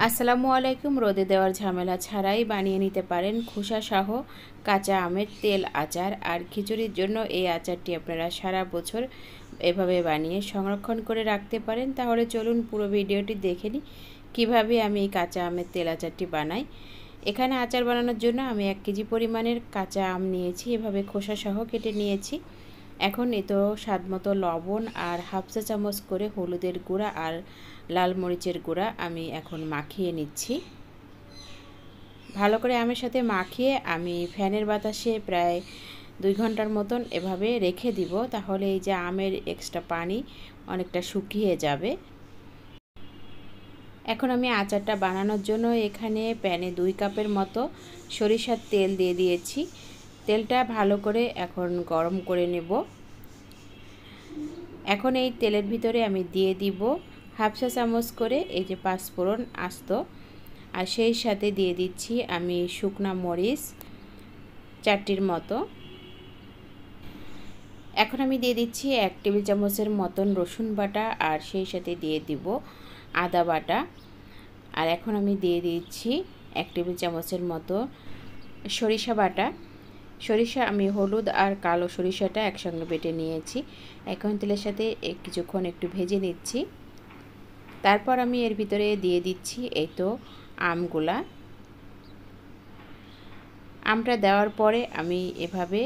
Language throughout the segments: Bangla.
আসসালামু আলাইকুম। রোদে দেওয়ার ঝামেলা ছাড়াই বানিয়ে নিতে পারেন খোসা সহ কাঁচা আমের তেল আচার। আর খিচুড়ির জন্য এই আচারটি আপনারা সারা বছর এভাবে বানিয়ে সংরক্ষণ করে রাখতে পারেন। তাহলে চলুন পুরো ভিডিওটি দেখে নিই কীভাবে আমি এই কাঁচা আমের তেল আচারটি বানাই। এখানে আচার বানানোর জন্য আমি 1 কেজি পরিমাণের কাঁচা আম নিয়েছি, এভাবে খোসা সহ কেটে নিয়েছি। এখন এতো স্বাদ মতো লবণ আর হাফ চা চামচ করে হলুদের গুঁড়া আর লাল মরিচের গুঁড়া আমি এখন মাখিয়ে নিচ্ছি। ভালো করে আমের সাথে মাখিয়ে আমি ফ্যানের বাতাসে প্রায় 2 ঘন্টার মতন এভাবে রেখে দিব। তাহলে এই যে আমের এক্সট্রা পানি অনেকটা শুকিয়ে যাবে। এখন আমি আচারটা বানানোর জন্য এখানে প্যানে 2 কাপের মতো সরিষার তেল দিয়ে দিয়েছি। তেলটা ভালো করে এখন গরম করে নেব। এখন এই তেলের ভিতরে আমি দিয়ে দিব হাফ চা চামচ করে এই যে পাঁচফোড়ন আস্ত, আর সেই সাথে দিয়ে দিচ্ছি আমি শুকনা মরিচ 4টির মতো। এখন আমি দিয়ে দিচ্ছি 1 টেবিল চামচের মতন রসুন বাটা, আর সেই সাথে দিয়ে দিব আদা বাটা। আর এখন আমি দিয়ে দিচ্ছি 1 টেবিল চামচের মতো সরিষা বাটা। সরিষা আমি হলুদ আর কালো সরিষাটা একসঙ্গে বেটে নিয়েছি। এখন তেলের সাথে কিছুক্ষণ একটু ভেজে নিচ্ছি। তারপর আমি এর ভিতরে দিয়ে দিচ্ছি এই তো আমগুলা। আমটা দেওয়ার পরে আমি এভাবে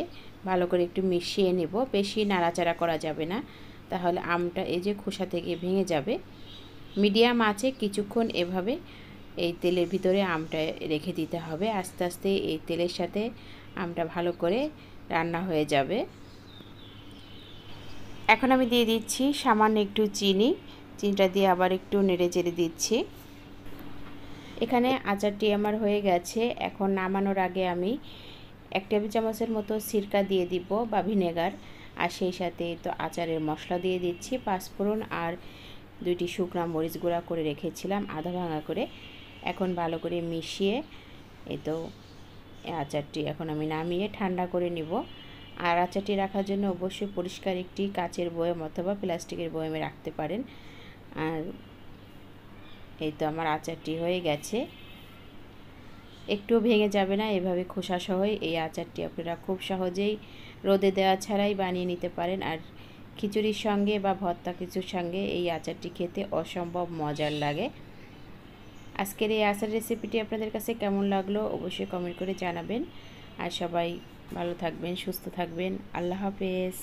ভালো করে একটু মিশিয়ে নেব। বেশি নাড়াচাড়া করা যাবে না, তাহলে আমটা এই যে খোসা থেকে ভেঙে যাবে। মিডিয়াম আঁচে কিছুক্ষণ এভাবে এই তেলের ভিতরে আমটা রেখে দিতে হবে। আস্তে আস্তে এই তেলের সাথে আমটা ভালো করে রান্না হয়ে যাবে। এখন আমি দিয়ে দিচ্ছি সামান্য একটু চিনিটা দিয়ে আবার একটু নেড়ে চেড়ে দিচ্ছি। এখানে আচারটি আমার হয়ে গেছে। এখন নামানোর আগে আমি 1 টেবিল চামচের মতো সিরকা দিয়ে দিব বা ভিনেগার, আর সেই সাথে তো আচারের মশলা দিয়ে দিচ্ছি পাঁচফোড়ন আর 2টি শুকনা মরিচ গুঁড়া করে রেখেছিলাম আধা ভাঙা করে। এখন ভালো করে মিশিয়ে এই তো আচারটি এখন আমি নামিয়ে ঠান্ডা করে নিব। আর আচারটি রাখার জন্য অবশ্যই পরিষ্কার একটি কাচের বয়াম অথবা প্লাস্টিকের বয়ামে রাখতে পারেন। আর এই তো আমার আচারটি হয়ে গেছে, একটু ভেঙে যাবে না। এভাবে খোসা সহই এই আচারটি আপনারা খুব সহজেই রোদে দেওয়া ছাড়াই বানিয়ে নিতে পারেন। আর খিচুড়ির সঙ্গে বা ভর্তা কিছুর সঙ্গে এই আচারটি খেতে অসম্ভব মজার লাগে। আজকের এই আচার রেসিপিটি আপনাদের কাছে কেমন লাগলো অবশ্যই কমেন্ট করে জানাবেন। আর সবাই ভালো থাকবেন, সুস্থ থাকবেন। আল্লাহ হাফেজ।